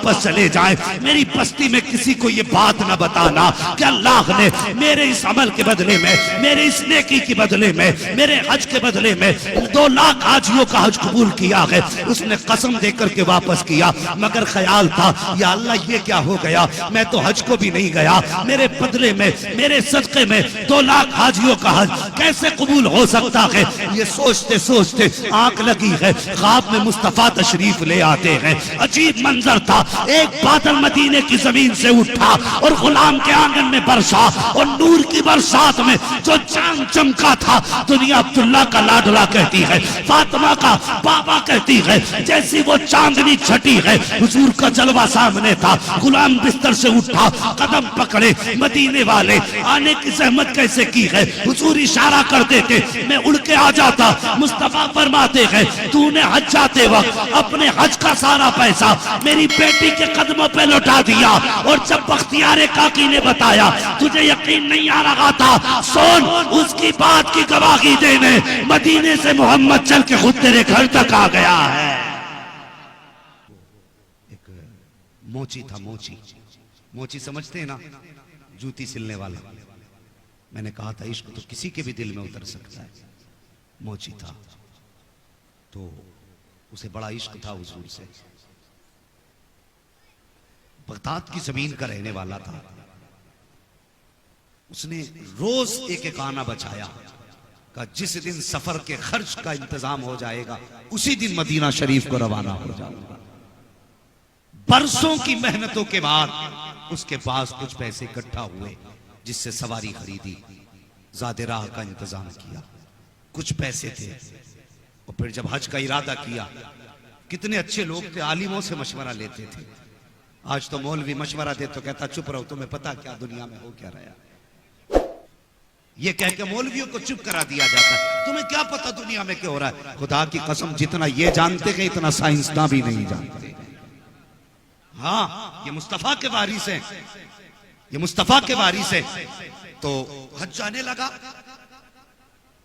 वापस चले जाएं, मेरी बस्ती में किसी को ये बात ना बताना कि अल्लाह ने मेरे इस अमल के बदले में, मेरे इस नेकी के बदले में, मेरे हज के बदले में 2 लाख हाजियों का हज कबूल किया है। उसने कसम देकर के वापस किया, मगर ख्याल था या अल्लाह ये क्या हो गया, मैं तो हज को भी नहीं गया, मेरे बदले में, मेरे सदके में 2 लाख हाजियों का हज कैसे कबूल हो सकता है। ये सोचते सोचते आंख लगी है, ख्वाब में मुस्तफा तशरीफ ले आते हैं। अजीब मंजर था, एक बादल मदीने की जमीन से उठा और गुलाम के आंगन में बरसा, और नूर की बरसात में जो चांद चमका था, दुनिया अब्दुल्ला का लाडला कहती है, फातिमा का बाबा कहती है, जैसी वो चांदनी छटी है, हुजूर का जलवा सामने था। गुलाम बिस्तर से उठा, कदम पकड़े, मदीने वाले आने की जहमत कैसे की है, हुजूर इशारा कर देते, मैं उड़ के आ जाता। मुस्तफा फरमाते हैं, तूने हज जाते वक्त अपने हज का सारा पैसा मेरी बेटी के कदमों पे लौटा दिया, और जब बख्तियार काकी ने बताया तुझे यकीन नहीं आ रहा था, सोन उसकी बात की गवाही देने मदीने से मोहम्मद चल के खुद तेरे घर तक आ गया है। एक मोची था, मोची समझते हैं ना, जूती सिलने वाला। मैंने कहा था इश्क तो किसी के भी दिल में उतर सकता है। मोची था तो उसे बड़ा इश्क था हुजूर से। बगदाद की जमीन का रहने वाला था। उसने रोज एक एक आना बचाया का जिस दिन सफर के खर्च का इंतजाम हो जाएगा उसी दिन मदीना शरीफ को रवाना हो जाऊंगा। बरसों की मेहनतों के बाद उसके पास कुछ पैसे इकट्ठा हुए, जिससे सवारी खरीदी, ज़ादे राह का इंतजाम किया, कुछ पैसे थे। और फिर जब हज का इरादा किया, कितने अच्छे लोग थे, आलिमों से मशवरा लेते थे। आज तो मौलवी मशवरा दे तो कहता चुप रहो, तुम्हें पता क्या दुनिया में हो क्या रहा। ये कह के मौलवियों को चुप करा दिया जाता है, तुम्हें क्या पता दुनिया में क्या हो रहा है। खुदा की कसम, जितना ये जानते हैं इतना साइंसदान भी नहीं जानते। हाँ, ये मुस्तफा के वारिस हैं, ये मुस्तफा के वारिस हैं। तो हज जाने लगा,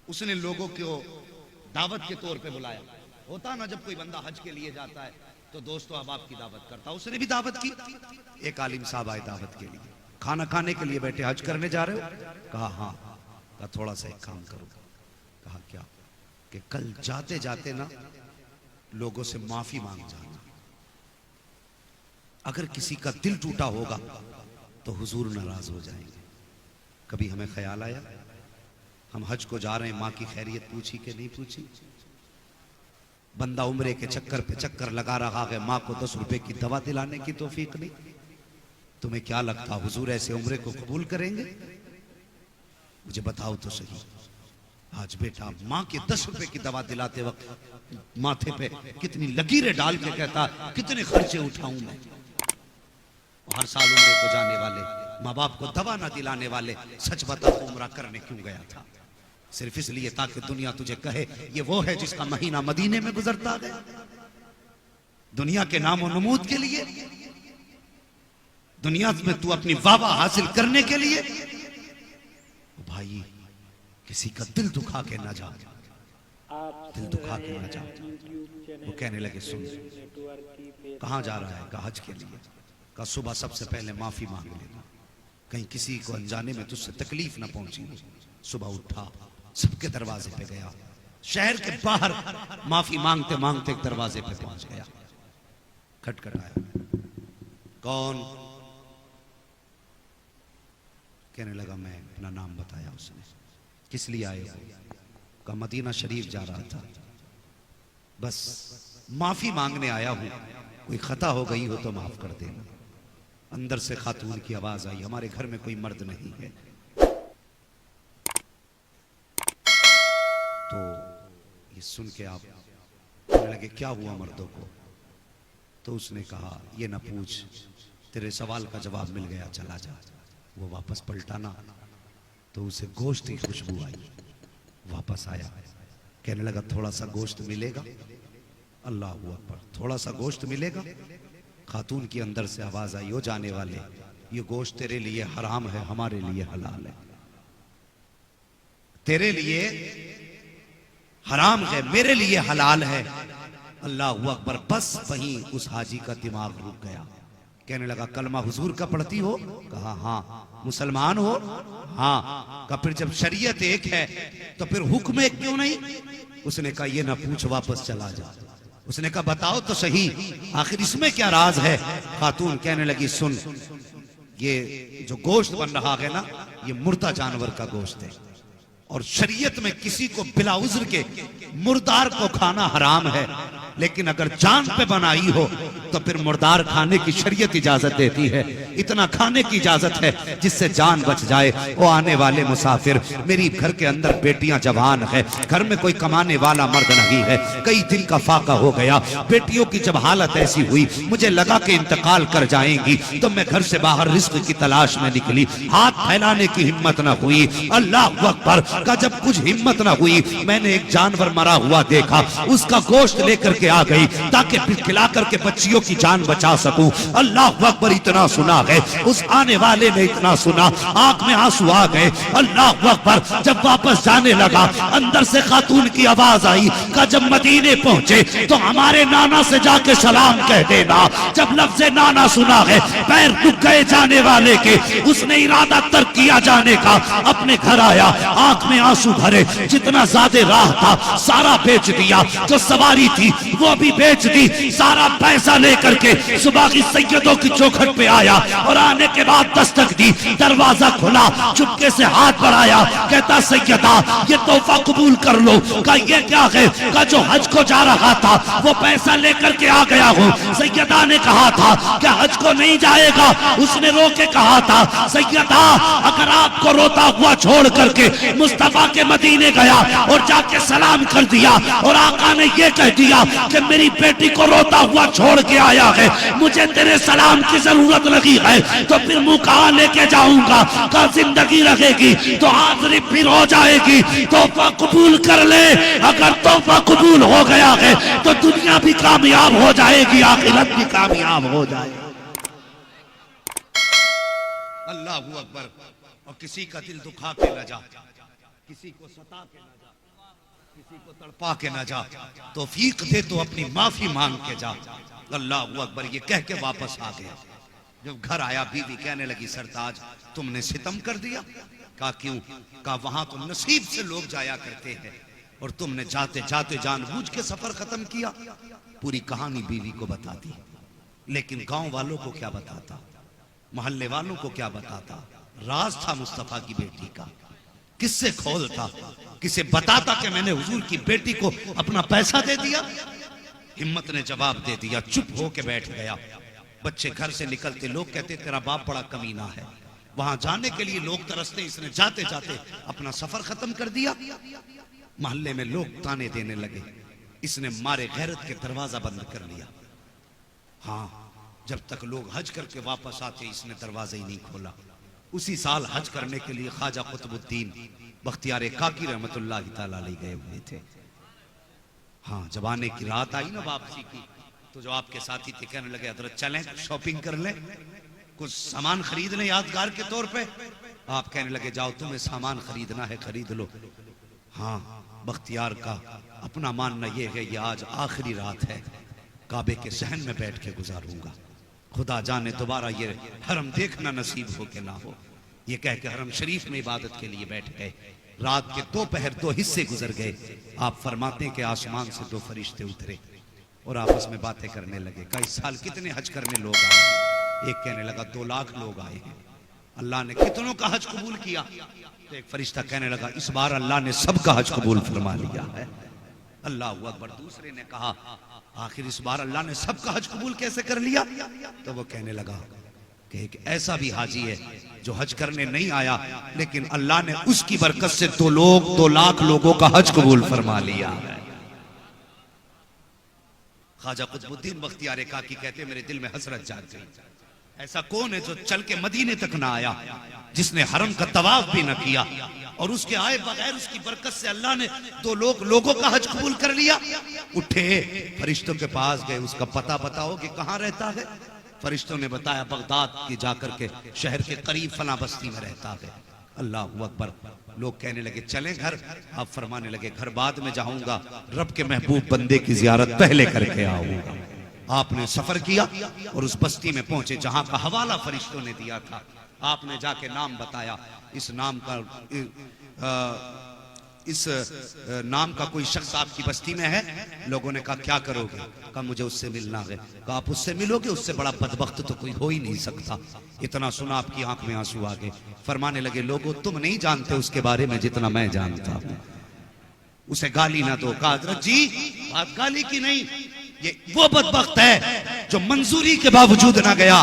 उसने लोगों को दावत के तौर पे बुलाया। होता ना जब कोई बंदा हज के लिए जाता है तो दोस्तों अहबाब की दावत करता, उसने भी दावत की। एक आलिम साहब आए दावत के लिए, खाना खाने के लिए बैठे, हज करने जा रहे हो? कहा हाँ। कहा थोड़ा सा एक काम करो। कहा क्या? कि कल जाते जाते ना लोगों से माफी मांग जाना, अगर किसी का दिल टूटा होगा तो हुजूर नाराज हो जाएंगे। कभी हमें ख्याल आया हम हज को जा रहे हैं, माँ की खैरियत पूछी कि नहीं पूछी? बंदा उम्रे के चक्कर पे चक्कर लगा रहा है, माँ को 10 रुपए की दवा दिलाने की तौफीक नहीं। तुम्हें क्या लगता हुजूर ऐसे उम्रे को कबूल करेंगे? मुझे बताओ तो सही। आज बेटा माँ के 10 रुपए की दवा दिलाते वक्त माथे पे कितनी लकीरें डाल के कहता कितने खर्चे उठाऊं मैं। हर साल उम्रे को जाने वाले, माँ बाप को दवा ना दिलाने वाले, सच बता उम्रा करने क्यों गया था? सिर्फ इसलिए ताकि दुनिया तुझे कहे ये वो है जिसका महीना मदीने में गुजरता है। दुनिया के नामो नमूद के लिए, दुनिया में तू अपनी वाह हासिल करने के लिए। भाई किसी का दिल दुखा के ना जा, दिल दुखा के ना जा। वो कहने लगे सुन, कहां जा रहा है? कहा हज के लिए। कहा सुबह सबसे पहले माफी मांग लेना, कहीं किसी को अनजाने में तुझसे तकलीफ ना पहुंची। सुबह उठा, सबके दरवाजे पे गया, शहर के बाहर माफी मांगते मांगते एक दरवाजे पे पहुंच गया। खटखटाया, कौन? कहने लगा मैं। अपना नाम बताया उसने। किस लिए आए हो? कहा मदीना शरीफ जा रहा था, बस माफी मांगने आया हूं, कोई खता हो गई हो तो माफ कर देना। अंदर से खातून की आवाज आई, हमारे घर में कोई मर्द नहीं है। तो ये सुन के आप कहने लगे क्या हुआ मर्दों को? तो उसने कहा ये ना पूछ, तेरे सवाल का जवाब मिल गया, चला जा। वो वापस पलटा ना तो उसे गोश्त की खुशबू आई। वापस आया, कहने लगा थोड़ा सा गोश्त मिलेगा? अल्लाह अकबर, थोड़ा सा गोश्त मिलेगा? खातून की अंदर से आवाज आई, हो जाने वाले, ये गोश्त तेरे लिए हराम है, हमारे लिए हलाल है। तेरे लिए हराम है, मेरे लिए हलाल है। अल्लाह अकबर। बस वहीं उस हाजी का दिमाग रुक गया। कहने लगा कलमा हुजूर का पढ़ती हो? कहा हाँ। मुसलमान हो? हाँ। कहा फिर जब शरीयत एक है तो फिर हुक्म एक क्यों नहीं? उसने कहा ये ना पूछ, वापस चला जा। उसने कहा बताओ तो सही, आखिर इसमें क्या राज है? खातून कहने लगी सुन, ये जो गोश्त बन रहा है ना, ये मुर्दा जानवर का गोश्त है, और शरीयत में किसी को बिला उज्र के मुर्दार को खाना हराम है, लेकिन अगर जान पे बनाई हो तो फिर मुर्दार खाने की शरीयत इजाजत देती है। इतना खाने की इजाजत है जिससे जान बच जाए। वो आने वाले मुसाफिर, मेरी घर के अंदर बेटियां जवान है, घर में कोई कमाने वाला मर्द नहीं है, कई दिन का फाका हो गया। बेटियों की जब हालत ऐसी हुई, मुझे लगा कि इंतकाल कर जाएंगी, तो मैं घर से बाहर रिस्क की तलाश में निकली। हाथ फैलाने की हिम्मत न हुई। अल्लाह अकबर का जब कुछ हिम्मत न हुई, मैंने एक जानवर मरा हुआ देखा, उसका गोश्त लेकर के आ गई ताकि फिर खिला करके बच्चियों की जान बचा सकूं। अल्लाह अकबर इतना सुना है, उस आने वाले ने इतना सुना, आंख में आंसू आ गए। अल्लाह अकबर जब वापस जाने लगा, अंदर से खातून की आवाज आई का जब मदीने पहुंचे तो हमारे नाना से जाके सलाम कह देना। जब लफ्ज़ नाना सुना है, पैर रुक गए जाने वाले के। उसने इरादा तर्क किया जाने का, अपने घर आया, आंख में आंसू भरे, जितना ज्यादा राह था सारा बेच दिया, जो सवारी थी वो भी बेच दी, सारा पैसा लेकर के सुबह की सैयदों की चौखट पे आया, और आने के बाद दस्तक दी, दरवाजा खुला, चुपके से हाथ बढ़ाया, कहता सैयदा ये तोहफा कबूल कर लो। का ये क्या है? का जो हज को जा रहा था वो पैसा लेकर के आ गया हूँ। सैयदा ने कहा था क्या हज को नहीं जाएगा? उसने रो के कहा था सैयदा अगर आपको रोता हुआ छोड़ करके मुस्तफा के मदीने गया और जाके सलाम कर दिया, और आका ने ये कह दिया कि मेरी बेटी को रोता हुआ छोड़ के आया है, मुझे तेरे सलाम की जरूरत लगी है, तो फिर मुंह कहां लेके जाऊंगा? का जिंदगी रहेगी तो हाजिरी फिर हो जाएगी। तोहफा कबूल कर ले, अगर तोहफा कबूल हो गया है तो दुनिया भी कामयाब हो जाएगी, आखिरत भी कामयाब हो जाएगी। अल्लाह अकबर। और किसी का दिल दुखा के न जा, किसी को सता के न जा, किसी को तड़पा के न जा, तौफीक दे तो अपनी माफी मांग के जा। अल्लाह अकबर ये कह के वापस आ गया। जब घर आया, बीवी कहने लगी सरताज तुमने सितम कर दिया। कहा क्यों? कहा वहां तो नसीब से लोग जाया करते हैं, और तुमने जाते जाते जानबूझ के सफर खत्म किया। पूरी कहानी बीवी को बता दी, लेकिन गांव वालों को क्या बताता, मोहल्ले वालों को क्या बताता? राज था मुस्तफा की बेटी का, किससे खोलता, किसे बताता कि मैंने हुजूर की बेटी को अपना पैसा दे दिया? हिम्मत ने जवाब दे दिया, चुप होके बैठ गया। बच्चे घर से निकलते, लोग कहते तेरा बाप बड़ा कमीना है। वहां जाने के लिए लोग तरसते, इसने जाते जाते अपना सफर खत्म कर दिया। मोहल्ले में लोग ताने देने लगे, इसने मारे गैरत के दरवाजा बंद कर लिया। हाँ, जब तक लोग हज करके वापस आते इसने दरवाजा ही नहीं खोला। उसी साल हज करने के लिए ख्वाजा कुतुबुद्दीन बख्तियार काकी रहमतुल्लाह तआला अलैह गए हुए थे। हाँ, जब आने की रात आई ना वापसी की, तो जो आपके साथी थे कहने लगे हजरत चलें शॉपिंग कर लें, कुछ सामान खरीद लें यादगार के तौर पे। आप कहने लगे जाओ, तुम्हें सामान खरीदना है खरीद लो। हाँ, बख्तियार का अपना मानना यह है ये आज आखिरी रात है, काबे के सहन में बैठ के गुजारूंगा, खुदा जाने दोबारा ये हरम देखना नसीब हो के ना हो। ये कह के हरम शरीफ में इबादत के लिए बैठ गए। रात के दोपहर 2 हिस्से गुजर गए। आप फरमाते हैं कि आसमान से 2 फरिश्ते उतरे और आपस में बातें करने लगे। का इस साल कितने हज करने लोग आए? एक कहने लगा 2 लाख लोग आए हैं। अल्लाह ने कितनों का हज कबूल किया? तो एक फरिश्ता कहने लगा इस बार अल्लाह ने सबका हज कबूल फरमा लिया है। अल्लाह अकबर। दूसरे ने कहा आखिर इस बार अल्लाह ने सबका हज कबूल कैसे कर लिया? तो वो कहने लगा कि एक ऐसा भी हाजी है जो हज करने नहीं आया, लेकिन अल्लाह ने उसकी बरकत से 2 लाख लोगों का हज कबूल फरमा लिया। ख्वाजा कुतुबुद्दीन बख्तियार काकी कहते मेरे दिल में हसरत जाग गई। ऐसा कौन है जो चल के मदीने तक ना आया, जिसने हरम का तवाफ भी न किया, और उसके आए बगैर उसकी बरकत से अल्लाह ने 2 लोगों का हज कबूल कर लिया। उठे, फरिश्तों के पास गए, उसका पता बताओ कि कहाँ रहता है? फरिश्तों ने बताया बगदाद की जाकर के शहर के करीब फला बस्ती में रहता है। अल्लाह अकबर। लोग कहने लगे चलें घर। आप फरमाने लगे घर बाद में जाऊंगा, रब के महबूब बंदे की जियारत पहले करके आऊंगा। आपने सफर किया और उस बस्ती में पहुंचे जहां का हवाला फरिश्तों ने दिया था। आपने जाके नाम बताया, इस नाम का इस नाम का कोई शख्स आपकी बस्ती में है। लोगों ने कहा क्या करोगे? कहा मुझे उससे मिलना है। कहा आप उससे मिलोगे? उससे बड़ा बदबख्त तो कोई हो ही नहीं सकता। इतना सुना आपकी आंख में आंसू आ गए। फरमाने लगे लोगों तुम नहीं जानते उसके बारे में जितना मैं जानता हूं। उसे गाली ना दो। कहा हजरत जी बात गाली की नहीं, ये वो बदबख्त है जो मंजूरी के बावजूद ना गया।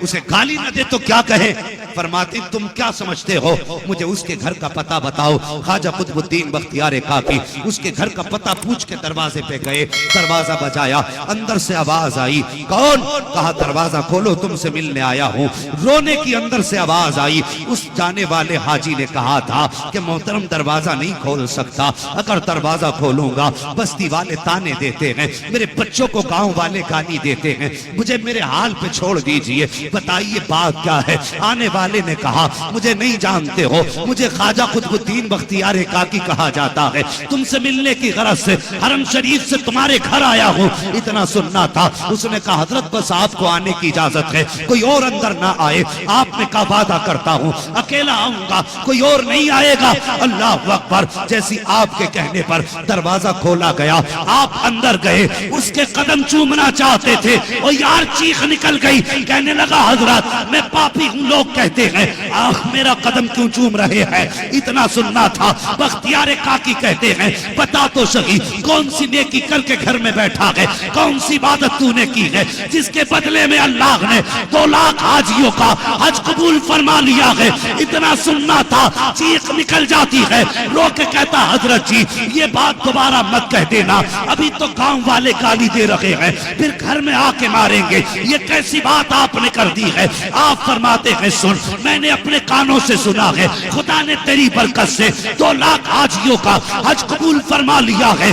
उसे गाली ना दे तो क्या कहे? फरमाते तुम क्या समझते हो, मुझे उसके घर का पता बताओ। ख्वाजा कुतुबुद्दीन बख्तियार काकी उसके घर का पता पूछ के दरवाजे पे गए। दरवाजा बजाया, अंदर से आवाज आई। कौन? कहा दरवाजा खोलो, तुमसे मिलने आया हूँ। रोने की अंदर से आवाज आई। उस जाने वाले हाजी ने कहा था कि मोहतरम दरवाजा नहीं खोल सकता, अगर दरवाजा खोलूंगा बस्ती वाले ताने देते हैं, मेरे बच्चों को गांव वाले गाली देते हैं, मुझे मेरे हाल पे छोड़ दीजिए, बताइए बात क्या है? आने वाले ने कहा मुझे नहीं जानते हो, मुझे ख्वाजा कुतुबुद्दीन बख्तियार काकी कहा जाता है, तुमसे मिलने की गरज से हरम शरीफ से तुम्हारे घर आया हूँ। इतना सुनना था। उसने कहा हजरत बस आपको आने की इजाजत है, कोई और अंदर ना आए। आपने कहा वादा करता हूँ अकेला आऊंगा, कोई और नहीं आएगा। अल्लाह अकबर। जैसी आपके कहने पर दरवाजा खोला गया, आप अंदर गए, उसके कदम चूमना चाहते थे और यार चीख निकल गई। कहने लगा हजरत मैं पापी हूँ, लोग कहते हैं आह मेरा कदम क्यों चूम रहे हैं? इतना सुनना था। बख्तियार काकी कहते हैं बता तो सही कौन सी नेकी करके घर में बैठा है, कौन सी इबादत तूने की है जिसके बदले में अल्लाह ने 2 लाख हाजियों का हज कबूल फरमा लिया है? इतना सुनना था। चीख निकल जाती है। रो के कहता हजरत जी ये बात दोबारा मत कह देना, अभी तो गांव वाले गाली दे रहे हैं, फिर घर में आके मारेंगे, ये कैसी बात आपने कर दी है? आप फरमाते हैं सुन, मैंने अपने कानों से सुना है, खुदा ने तेरी बरकत से 2 लाख हाजियों का हज कबूल फरमा लिया है।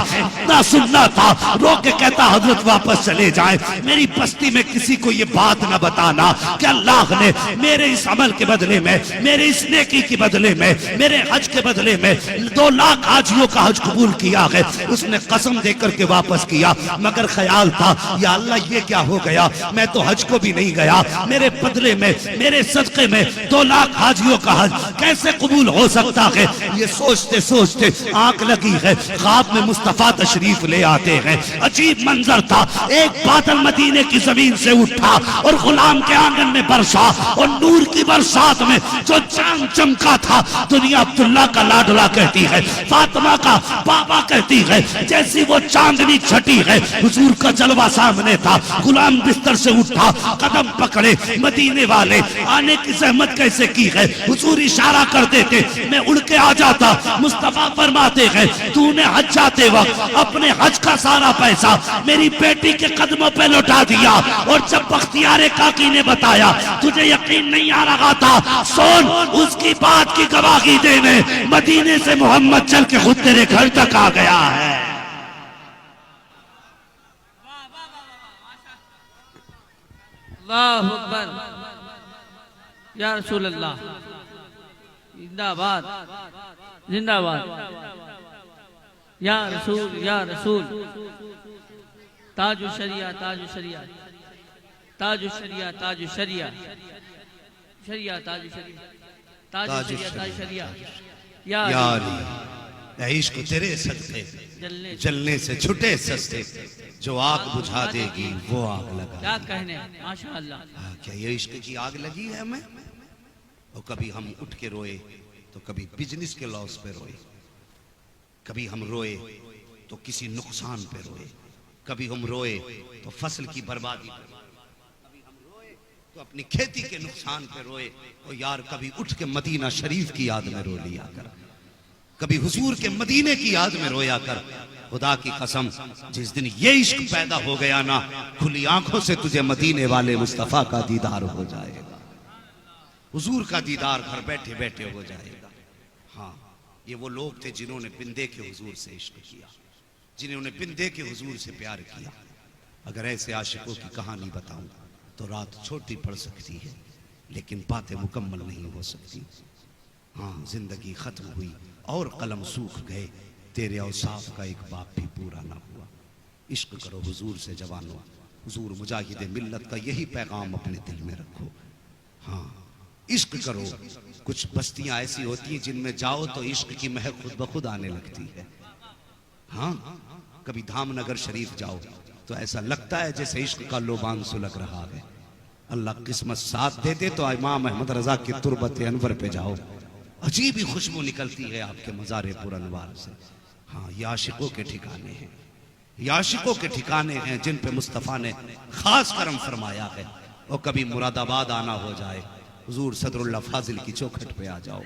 ना सुनना था। रो के कहता हजरत वापस चले जाए, मेरी बस्ती में किसी को ये बात ना बताना कि अल्लाह ने मेरे इस अमल के बदले में, मेरे इस नेकी के बदले में, मेरे हज के बदले में 2 लाख हाजियों का हज कबूल किया है। उसने कसम देकर के वापस किया, मगर ख्याल था या अल्लाह ये क्या हो गया, मैं तो हज को भी नहीं गया, मेरे बदले में, मेरे सदके में 2 लाख हाजियों का हज कैसे कबूल हो सकता है? ये सोचते सोचते आंख लगी है। ख्वाब में मुस्तफा तशरीफ ले आते हैं। अजीब मंजर था। एक बादल मदीने की जमीन से उठा और गुलाम के आंगन में बरसा और नूर की बरसात में जो चांद चमका था, दुनिया अब्दुल्ला का लाडला कहती है, फातिमा का बाबा कहती है, जैसी वो चांदनी छटी है हुजूर का जलवा सामने था। गुलाम बिस्तर से उठा, कदम पकड़े, मदीने वाले आने की जहमत कैसे की है? हुजूर इशारा कर देते, मैं उड़ के आ जाता। मुस्तफा फरमाते हैं तूने हज जाते वक्त अपने हज का सारा पैसा मेरी बेटी के कदमों पे लौटा दिया, और जब बख्तियार काकी ने बताया तुझे यकीन नहीं आ रहा था, सोन उसकी बात की गवाही देने मदीने से मोहम्मद चल के खुद तेरे घर तक आ गया है। अल्लाहु अकबर, या रसूल अल्लाह, जिंदाबाद जिंदाबाद, या रसूल या रसूल, ताजु शरिया ताजु शरिया, ताजु शरिया ताजु शरिया, शरिया ताजु शरिया, ताजु शरिया ताजु शरिया, यार इश्क तेरे सदके जलने से छुटे सस्ते, जो आग बुझा देगी वो आग लगा। क्या कहने, माशाअल्लाह। क्या ये इश्क की आग लगी है हमें? और कभी हम उठ के रोए तो कभी बिजनेस के लॉस पे रोए, कभी हम रोए तो किसी नुकसान पे रोए, कभी हम रोए तो फसल की बर्बादी पे, कभी हम रोए तो अपनी खेती के नुकसान पे रोए। और यार कभी उठ के मदीना शरीफ की याद में रो लिया कर, कभी हुजूर के मदीने की याद में रोया कर। खुदा की कसम जिस दिन ये इश्क पैदा हो गया ना, खुली आंखों से तुझे मदीने वाले मुस्तफा का दीदार हो जाएगा, हुजूर का दीदार घर बैठे बैठे हो जाएगा। हाँ, ये वो लोग थे जिन्होंने बिंदे के हुजूर से इश्क किया, जिन्होंने बिंदे के हुजूर से प्यार किया। अगर ऐसे आशिकों की कहानी बताऊं तो रात छोटी पड़ सकती है, लेकिन बातें मुकम्मल नहीं हो सकती। हाँ, जिंदगी खत्म हुई और कलम सूख गए, तेरे औसाफ का एक बाप भी पूरा ना हुआ। इश्क करो हुजूर से जवानों, हुजूर मुजाहिद मिल्लत का यही पैगाम अपने दिल में रखो। हाँ, इश्क करो। कुछ बस्तियां ऐसी होती हैं जिनमें जाओ तो इश्क की महक खुद ब खुद आने लगती है। हाँ, कभी धामनगर शरीफ जाओ तो ऐसा लगता है जैसे इश्क का लोबान सुलग रहा है। अल्लाह किस्मत साथ दे दे तो इमाम अहमद रजा की तुरबत अनवर पे जाओ, अजीब ही खुशबू निकलती है आपके मज़ारे पुरअनवार से। हाँ, ये आशिकों के ठिकाने हैं, ये आशिकों के ठिकाने हैं जिन पे मुस्तफ़ा ने खास करम फरमाया है। और कभी मुरादाबाद आना हो जाए, हुजूर सदरुल्लाह फाजिल की चौखट पे आ जाओ,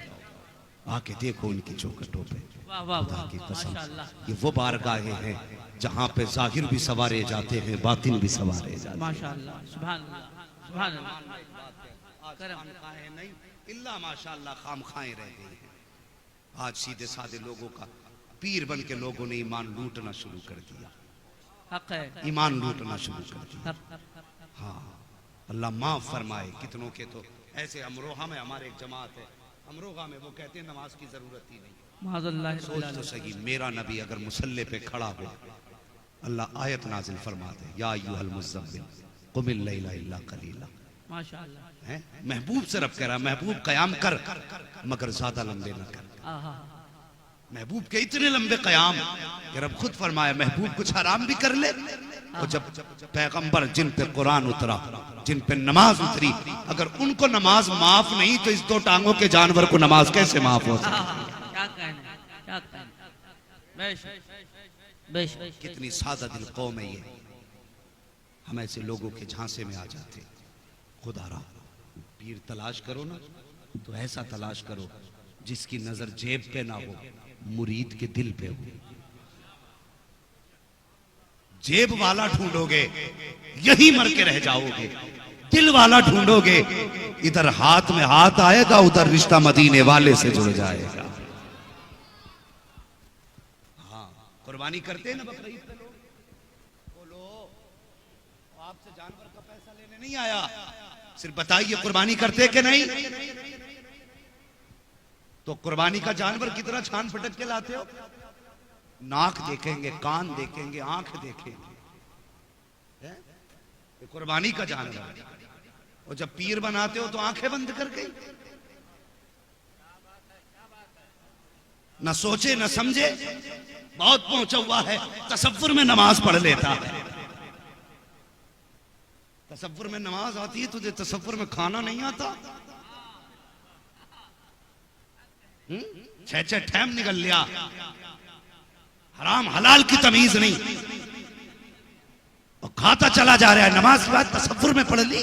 आके देखो उनकी चौखटों पे। वाह वाह खुदा वाह, की कसम, माशाअल्लाह, ये वो बारगाहें हैं जहाँ पे जाहिर भी सवारे जाते हैं, बातिन भी सवारे जाते हैं। माशाअल्लाह, सुभान अल्लाह, सुभान अल्लाह। करम। खामखाएं नहीं, इल्ला माशाअल्लाह खामखाएं रह गई हैं। आज सीधे साधे लोगों का पीर बन के लोगों ने ईमान लूटना शुरू कर दिया, हक है, ईमान लूटना शुरू कर दिया। हक। हाँ, अल्लाह माफ फरमाए। कितनों के तो ऐसे अमरोहा में हमारे एक जमात है, अमरोहा में वो कहते हैं नमाज की जरूरत ही नहीं। माज़अल्लाह, सोच तो सही, मेरा नबी अगर मुसल्ले पे खड़ा हो, अल्लाह आयत नाजिल फरमा दे, या अय्युहल मुज़्ज़म्मिल कुमिल लैला इल्ला कलीला। माशाअल्लाह, हैं? महबूब से रब कह रहा, महबूब कयाम कर मगर ज्यादा लंबे न कर। आहा, महबूब के इतने लंबे कयाम कि रब खुद फरमाया महबूब कुछ हराम भी कर ले। और जब पैगंबर जिन पे कुरान उतरा, जिन पे नमाज उतरी, अगर उनको नमाज माफ नहीं तो इस दो टांगों के जानवर को नमाज कैसे माफ हो सकती? क्या कहना, क्या कहना, बेशक बेशक। कितनी सादा दिल कौम है ये। हम ऐसे लोगों के झांसे में आ जाते। खुदारा पीर तलाश करो ना तो ऐसा तलाश करो जिसकी नजर जेब पे ना हो, मुरीद के दिल पे हो। जेब वाला ढूंढोगे यही मर के रह जाओगे, दिल वाला ढूंढोगे इधर हाथ में हाथ आएगा, उधर रिश्ता मदीने वाले से जुड़ जाएगा। हाँ, कुर्बानी करते हैं ना बकरीद पे लोग, बोलो आपसे जानवर का पैसा लेने नहीं आया, सिर्फ बताइए कुर्बानी करते कि नहीं? तो कुर्बानी का जानवर कितना छान फटक के लाते हो? नाक देखेंगे, कान देखेंगे, आंख देखेंगे, हैं? ये कुर्बानी का जानवर। और जब पीर बनाते हो तो आंखें बंद कर गई, न सोचे न समझे, बहुत पहुंचा हुआ है, तसव्वुर में नमाज पढ़ लेता है। तसव्वुर में नमाज आती है तुझे, तसव्वुर में खाना नहीं आता। छह छह ठैम निकल लिया, हराम हलाल की तमीज नहीं, और खाता चला जा रहा है। नमाज के बाद तसव्वुर में पढ़ ली।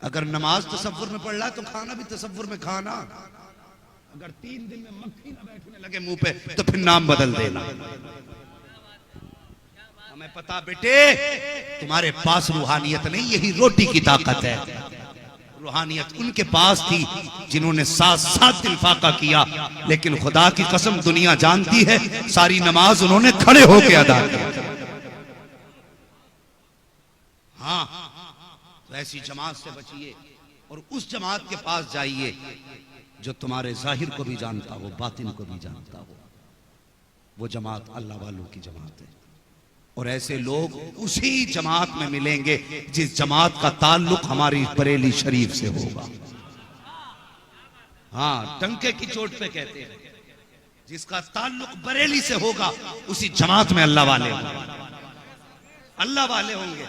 अगर नमाज तसव्वुर में पढ़ रहा है तो खाना भी तसव्वुर में खाना। अगर 3 दिन में मक्खी ना बैठने लगे मुंह पे तो फिर नाम बदल देना। हमें पता बेटे तुम्हारे पास रूहानियत नहीं, यही रोटी की ताकत है। रूहानियत उनके पास थी जिन्होंने 7 दिन फाका किया, लेकिन खुदा की कसम दुनिया जानती है सारी नमाज उन्होंने खड़े होकर अदा की। हाँ, तो ऐसी जमात से बचिए और उस जमात के पास जाइए जो तुम्हारे जाहिर को भी जानता हो, बातिन को भी जानता हो। वो जमात अल्लाह वालों की जमात है। और ऐसे लोग उसी जमात में मिलेंगे जिस जमात का ताल्लुक हमारी बरेली शरीफ से होगा। हाँ, टंके की चोट पे कहते हैं, जिसका ताल्लुक बरेली से होगा उसी जमात में अल्लाह वाले होंगे। अल्लाह वाले होंगे।